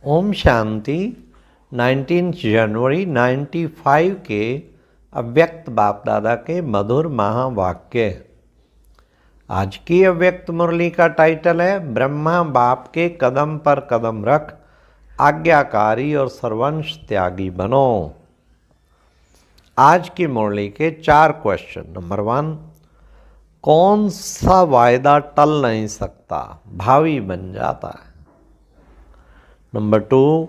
ओम शांति। 19 जनवरी 95 के अव्यक्त बाप दादा के मधुर महावाक्य। आज की अव्यक्त मुरली का टाइटल है ब्रह्मा बाप के कदम पर कदम रख, आज्ञाकारी और सर्वंश त्यागी बनो। आज की मुरली के 4 क्वेश्चन। नंबर 1, कौन सा वायदा टल नहीं सकता, भावी बन जाता है। नंबर 2,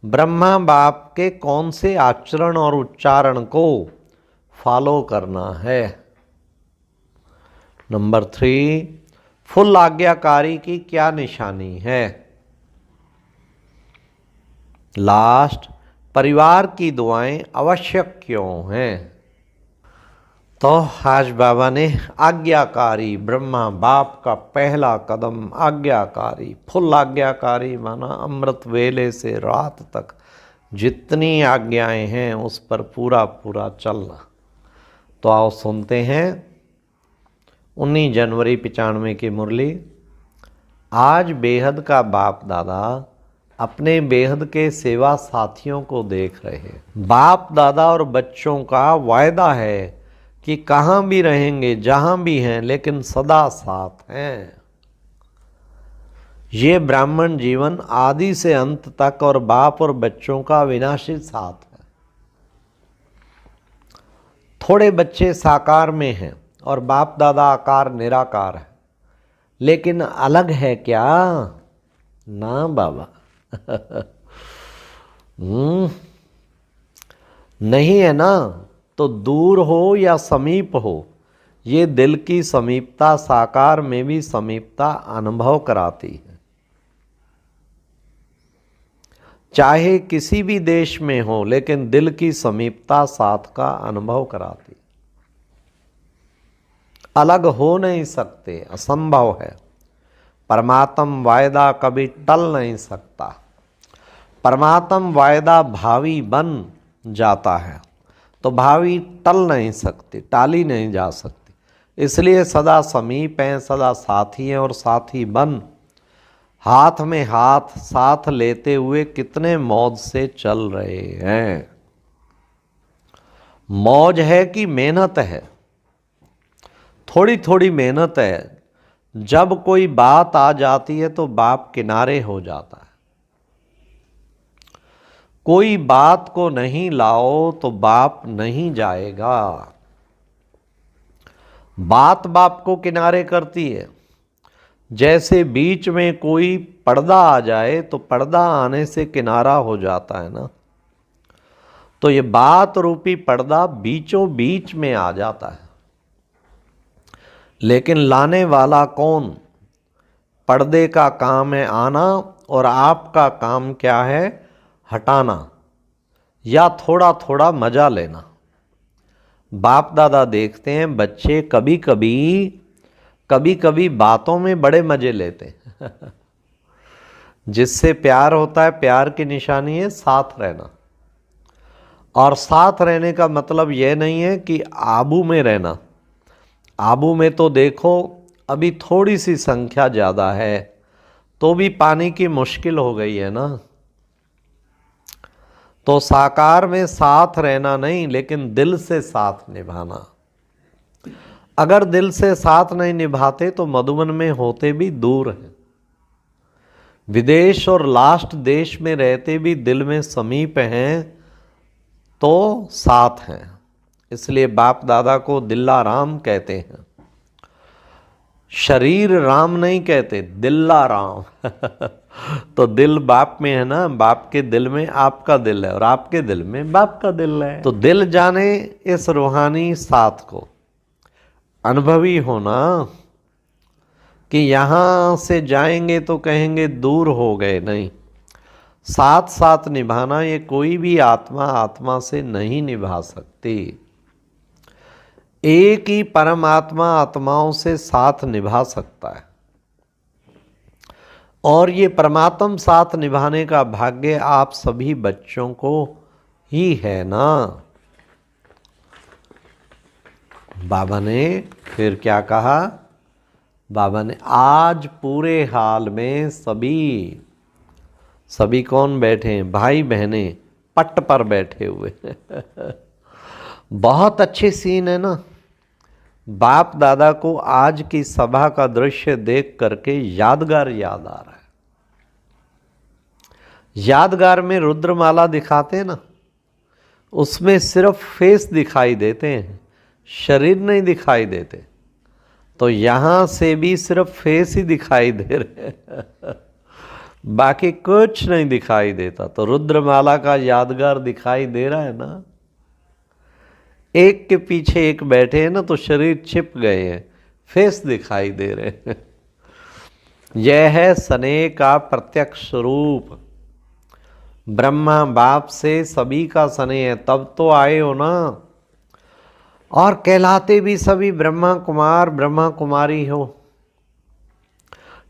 ब्रह्मा बाप के कौन से आचरण और उच्चारण को फॉलो करना है। नंबर 3, फुल आज्ञाकारी की क्या निशानी है। लास्ट, परिवार की दुआएं आवश्यक क्यों हैं। तो आज बाबा ने आज्ञाकारी, ब्रह्मा बाप का पहला कदम आज्ञाकारी, फुल आज्ञाकारी माना अमृत वेले से रात तक जितनी आज्ञाएं हैं उस पर पूरा पूरा चलना। तो आओ सुनते हैं 19 जनवरी 95 की मुरली। आज बेहद का बाप दादा अपने बेहद के सेवा साथियों को देख रहे हैं। बाप दादा और बच्चों का वायदा है कि कहाँ भी रहेंगे, जहाँ भी हैं, लेकिन सदा साथ हैं। ये ब्राह्मण जीवन आदि से अंत तक और बाप और बच्चों का विनाशी साथ है। थोड़े बच्चे साकार में हैं और बाप दादा आकार निराकार है, लेकिन अलग है क्या? ना बाबा नहीं है ना। तो दूर हो या समीप हो, ये दिल की समीपता साकार में भी समीपता अनुभव कराती है। चाहे किसी भी देश में हो, लेकिन दिल की समीपता साथ का अनुभव कराती। अलग हो नहीं सकते, असंभव है। परमात्म वायदा कभी टल नहीं सकता। परमात्म वायदा भावी बन जाता है, तो भावी टल नहीं सकती, टाली नहीं जा सकती। इसलिए सदा समीप हैं, सदा साथी हैं और साथी बन हाथ में हाथ साथ लेते हुए कितने मौज से चल रहे हैं। मौज है कि मेहनत है? थोड़ी थोड़ी मेहनत है। जब कोई बात आ जाती है तो बाप किनारे हो जाता है। कोई बात को नहीं लाओ तो बाप नहीं जाएगा। बात बाप को किनारे करती है। जैसे बीच में कोई पर्दा आ जाए तो पर्दा आने से किनारा हो जाता है ना। तो ये बात रूपी पर्दा बीचों बीच में आ जाता है, लेकिन लाने वाला कौन? पर्दे का काम है आना और आपका काम क्या है? हटाना या थोड़ा थोड़ा मजा लेना। बाप दादा देखते हैं बच्चे कभी कभी बातों में बड़े मजे लेते हैं जिससे प्यार होता है, प्यार की निशानी है साथ रहना। और साथ रहने का मतलब यह नहीं है कि आबू में रहना। आबू में तो देखो अभी थोड़ी सी संख्या ज़्यादा है तो भी पानी की मुश्किल हो गई है ना। तो साकार में साथ रहना नहीं, लेकिन दिल से साथ निभाना। अगर दिल से साथ नहीं निभाते तो मधुबन में होते भी दूर हैं, विदेश और लास्ट देश में रहते भी दिल में समीप हैं, तो साथ हैं। इसलिए बाप दादा को दिल्ला राम कहते हैं। शरीर राम नहीं कहते, दिल्ला राम तो दिल बाप में है ना, बाप के दिल में आपका दिल है और आपके दिल में बाप का दिल है। तो दिल जाने इस रूहानी साथ को। अनुभवी होना कि यहाँ से जाएंगे तो कहेंगे दूर हो गए, नहीं। साथ साथ निभाना, ये कोई भी आत्मा आत्मा से नहीं निभा सकती। एक ही परमात्मा आत्माओं से साथ निभा सकता है, और ये परमात्म साथ निभाने का भाग्य आप सभी बच्चों को ही है ना। बाबा ने फिर क्या कहा? बाबा ने आज पूरे हाल में सभी सभी कौन बैठे हैं? भाई बहनें पट्ट पर बैठे हुए बहुत अच्छे सीन है ना। बाप दादा को आज की सभा का दृश्य देख करके यादगार याद आ रहा है। यादगार में रुद्रमाला दिखाते हैं ना, उसमें सिर्फ फेस दिखाई देते हैं, शरीर नहीं दिखाई देते। तो यहां से भी सिर्फ फेस ही दिखाई दे रहे हैं बाकी कुछ नहीं दिखाई देता। तो रुद्रमाला का यादगार दिखाई दे रहा है ना। एक के पीछे एक बैठे हैं ना, तो शरीर छिप गए हैं, फेस दिखाई दे रहे हैं यह है स्नेह का प्रत्यक्ष रूप। ब्रह्मा बाप से सभी का स्नेह है, तब तो आए हो ना। और कहलाते भी सभी ब्रह्मा कुमार ब्रह्मा कुमारी हो।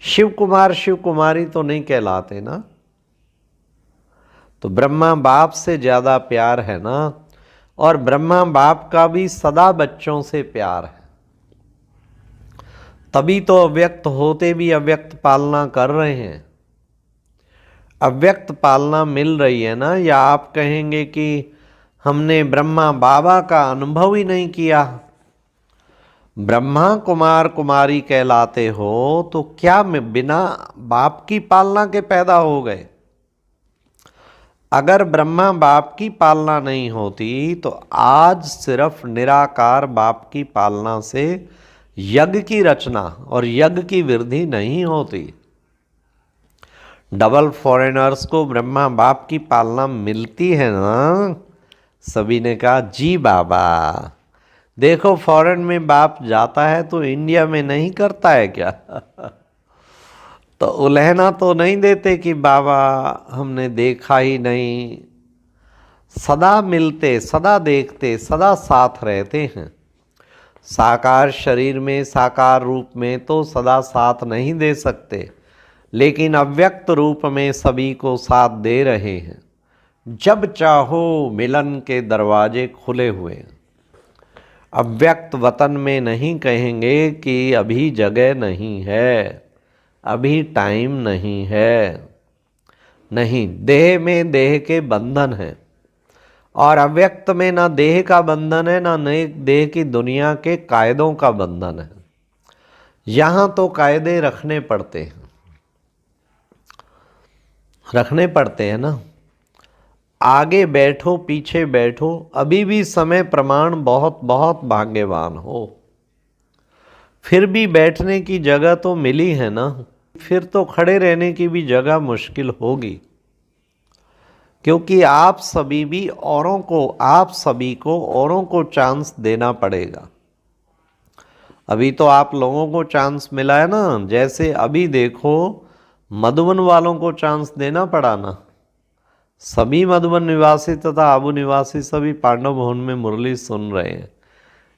शिव कुमार शिव कुमारी तो नहीं कहलाते ना। तो ब्रह्मा बाप से ज्यादा प्यार है ना। और ब्रह्मा बाप का भी सदा बच्चों से प्यार है, तभी तो अव्यक्त होते भी अव्यक्त पालना कर रहे हैं। अव्यक्त पालना मिल रही है ना। या आप कहेंगे कि हमने ब्रह्मा बाबा का अनुभव ही नहीं किया। ब्रह्मा कुमार कुमारी कहलाते हो तो क्या बिना बाप की पालना के पैदा हो गए? अगर ब्रह्मा बाप की पालना नहीं होती तो आज सिर्फ निराकार बाप की पालना से यज्ञ की रचना और यज्ञ की वृद्धि नहीं होती। डबल फॉरेनर्स को ब्रह्मा बाप की पालना मिलती है ना। सभी ने कहा जी बाबा। देखो फॉरेन में बाप जाता है तो इंडिया में नहीं करता है क्या तो उलहना तो नहीं देते कि बाबा हमने देखा ही नहीं। सदा मिलते, सदा देखते, सदा साथ रहते हैं। साकार शरीर में, साकार रूप में तो सदा साथ नहीं दे सकते, लेकिन अव्यक्त रूप में सभी को साथ दे रहे हैं। जब चाहो मिलन के दरवाजे खुले हुए हैं। अव्यक्त वतन में नहीं कहेंगे कि अभी जगह नहीं है, अभी टाइम नहीं है। नहीं, देह में देह के बंधन है और अव्यक्त में ना देह का बंधन है ना देह की दुनिया के कायदों का बंधन है। यहां तो कायदे रखने पड़ते हैं, रखने पड़ते हैं ना। आगे बैठो पीछे बैठो, अभी भी समय प्रमाण बहुत बहुत भाग्यवान हो। फिर भी बैठने की जगह तो मिली है ना। फिर तो खड़े रहने की भी जगह मुश्किल होगी, क्योंकि आप सभी भी औरों को, आप सभी को औरों को चांस देना पड़ेगा। अभी तो आप लोगों को चांस मिला है ना। जैसे अभी देखो मधुबन वालों को चांस देना पड़ा ना। सभी मधुबन निवासी तथा आबू निवासी सभी पांडव भवन में मुरली सुन रहे हैं।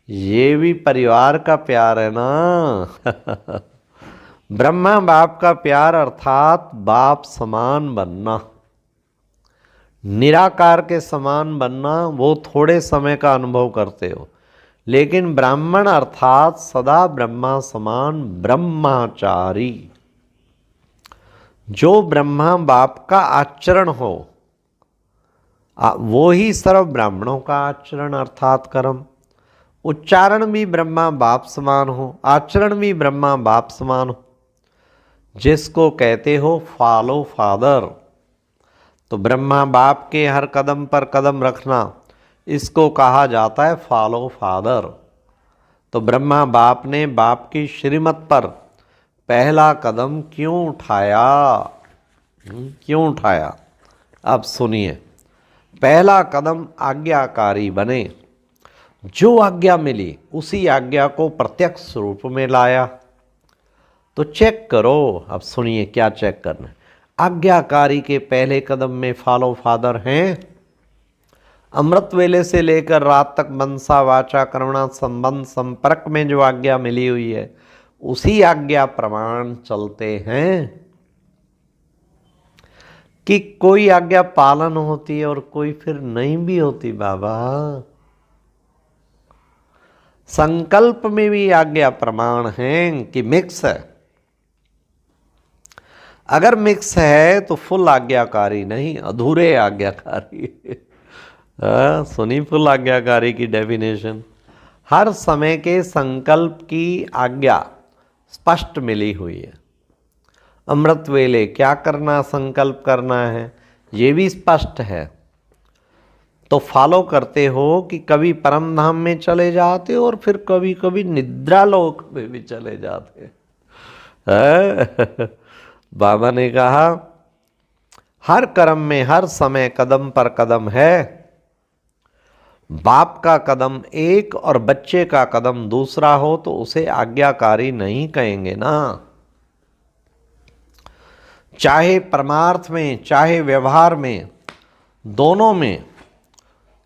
ये भी परिवार का प्यार है ना ब्रह्मा बाप का प्यार अर्थात बाप समान बनना, निराकार के समान बनना। वो थोड़े समय का अनुभव करते हो, लेकिन ब्राह्मण अर्थात सदा ब्रह्मा समान ब्रह्माचारी, जो ब्रह्मा बाप का आचरण हो वो ही सर्व ब्राह्मणों का आचरण अर्थात कर्म। उच्चारण भी ब्रह्मा बाप समान हो, आचरण भी ब्रह्मा बाप समान हो। जिसको कहते हो फॉलो फादर, तो ब्रह्मा बाप के हर कदम पर कदम रखना, इसको कहा जाता है फॉलो फादर। तो ब्रह्मा बाप ने बाप की श्रीमत पर पहला कदम क्यों उठाया? क्यों उठाया? अब सुनिए। पहला कदम आज्ञाकारी बने। जो आज्ञा मिली उसी आज्ञा को प्रत्यक्ष रूप में लाया। तो चेक करो। अब सुनिए क्या चेक करना है। आज्ञाकारी के पहले कदम में फॉलो फादर हैं। अमृत वेले से लेकर रात तक मनसा वाचा कर्मणा संबंध संपर्क में जो आज्ञा मिली हुई है उसी आज्ञा प्रमाण चलते हैं। कि कोई आज्ञा पालन होती है और कोई फिर नहीं भी होती बाबा। संकल्प में भी आज्ञा प्रमाण है कि मिक्स है। अगर मिक्स है तो फुल आज्ञाकारी नहीं, अधूरे आज्ञाकारी। सुनी फुल आज्ञाकारी की डेफिनेशन। हर समय के संकल्प की आज्ञा स्पष्ट मिली हुई है। अमृत वेले क्या करना, संकल्प करना है, ये भी स्पष्ट है। तो फॉलो करते हो कि कभी परम धाम में चले जाते हो और फिर कभी कभी निद्रा लोक में भी चले जाते हैं। बाबा ने कहा हर कर्म में हर समय कदम पर कदम है। बाप का कदम एक और बच्चे का कदम दूसरा हो तो उसे आज्ञाकारी नहीं कहेंगे ना। चाहे परमार्थ में चाहे व्यवहार में, दोनों में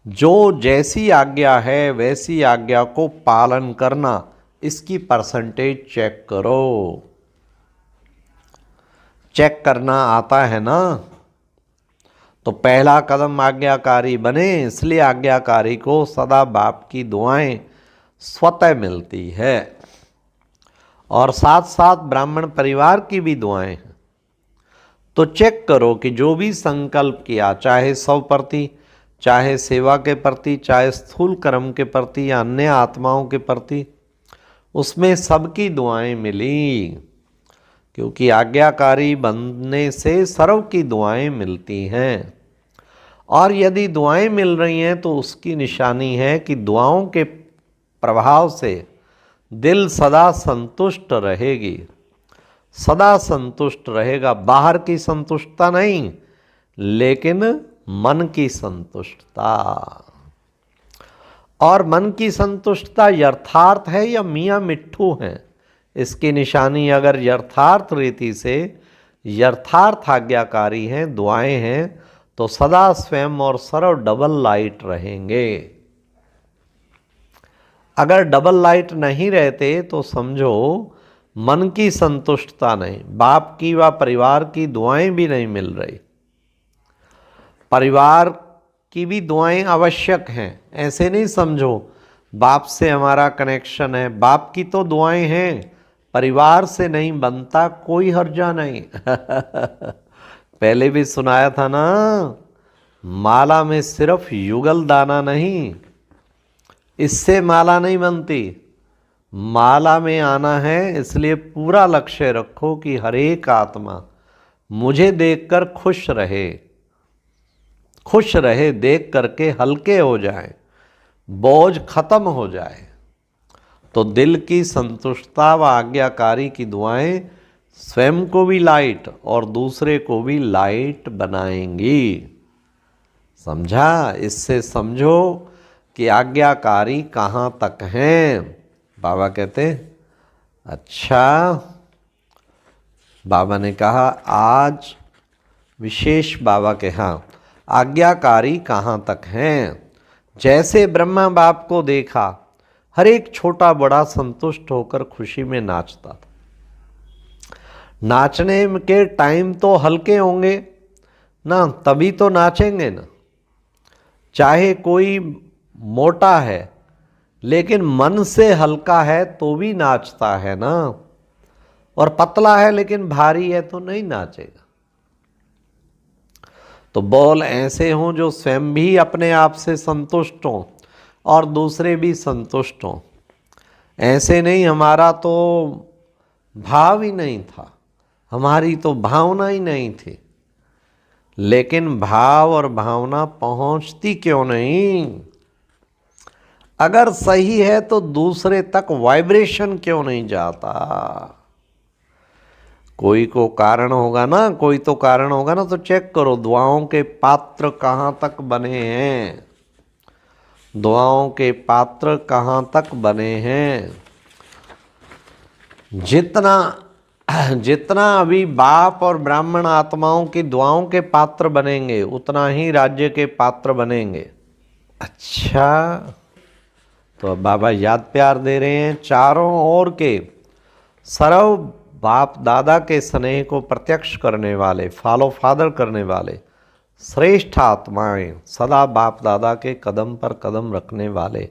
जो जैसी आज्ञा है वैसी आज्ञा को पालन करना, इसकी परसेंटेज चेक करो। चेक करना आता है ना। तो पहला कदम आज्ञाकारी बने, इसलिए आज्ञाकारी को सदा बाप की दुआएं स्वतः मिलती है और साथ साथ ब्राह्मण परिवार की भी दुआएं हैं। तो चेक करो कि जो भी संकल्प किया, चाहे 100 चाहे सेवा के प्रति, चाहे स्थूल कर्म के प्रति या अन्य आत्माओं के प्रति, उसमें सबकी दुआएं मिली। क्योंकि आज्ञाकारी बनने से सर्व की दुआएं मिलती हैं। और यदि दुआएं मिल रही हैं तो उसकी निशानी है कि दुआओं के प्रभाव से दिल सदा संतुष्ट रहेगी, सदा संतुष्ट रहेगा। बाहर की संतुष्टता नहीं, लेकिन मन की संतुष्टता। और मन की संतुष्टता यथार्थ है या मियाँ मिट्ठू है, इसकी निशानी अगर यथार्थ रीति से यथार्थ आज्ञाकारी हैं, दुआएं हैं, तो सदा स्वयं और सर्व डबल लाइट रहेंगे। अगर डबल लाइट नहीं रहते तो समझो मन की संतुष्टता नहीं, बाप की व परिवार की दुआएं भी नहीं मिल रही। परिवार की भी दुआएं आवश्यक हैं, ऐसे नहीं समझो बाप से हमारा कनेक्शन है। बाप की तो दुआएं हैं, परिवार से नहीं बनता कोई हर्जा नहीं। पहले भी सुनाया था ना, माला में सिर्फ युगल दाना नहीं, इससे माला नहीं बनती। माला में आना है, इसलिए पूरा लक्ष्य रखो कि हर एक आत्मा मुझे देखकर खुश रहे, खुश रहे, देख करके हल्के हो जाए, बोझ खत्म हो जाए। तो दिल की संतुष्टता व आज्ञाकारी की दुआएं स्वयं को भी लाइट और दूसरे को भी लाइट बनाएंगी। समझा? इससे समझो कि आज्ञाकारी कहाँ तक हैं। बाबा कहते अच्छा, बाबा ने कहा आज विशेष बाबा के यहाँ आज्ञाकारी कहाँ तक हैं। जैसे ब्रह्मा बाप को देखा, हर एक छोटा बड़ा संतुष्ट होकर खुशी में नाचता था। नाचने के टाइम तो हल्के होंगे ना, तभी तो नाचेंगे ना। चाहे कोई मोटा है लेकिन मन से हल्का है तो भी नाचता है ना, और पतला है लेकिन भारी है तो नहीं नाचेगा। तो बोल ऐसे हों जो स्वयं भी अपने आप से संतुष्ट हों और दूसरे भी संतुष्ट हों। ऐसे नहीं हमारा तो भाव ही नहीं था, हमारी तो भावना ही नहीं थी। लेकिन भाव और भावना पहुंचती क्यों नहीं? अगर सही है तो दूसरे तक वाइब्रेशन क्यों नहीं जाता? कोई को कारण होगा ना, कोई तो कारण होगा ना। तो चेक करो दुआओं के पात्र कहाँ तक बने हैं, दुआओं के पात्र कहाँ तक बने हैं। जितना अभी बाप और ब्राह्मण आत्माओं की दुआओं के पात्र बनेंगे, उतना ही राज्य के पात्र बनेंगे। अच्छा, तो अब बाबा याद प्यार दे रहे हैं। चारों ओर के सर्व बाप दादा के स्नेह को प्रत्यक्ष करने वाले, फॉलो फादर करने वाले श्रेष्ठ आत्माएं, सदा बाप दादा के कदम पर कदम रखने वाले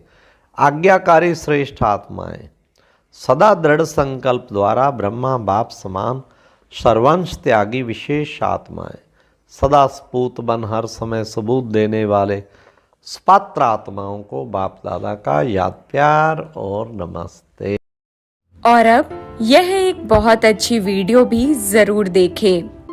आज्ञाकारी श्रेष्ठ आत्माएं, सदा दृढ़ संकल्प द्वारा ब्रह्मा बाप समान सर्वंश त्यागी विशेष आत्माएं, सदा सपूत बन हर समय सबूत देने वाले सुपात्र आत्माओं को बाप दादा का याद प्यार और नमस्ते। और अब यह एक बहुत अच्छी वीडियो भी जरूर देखें।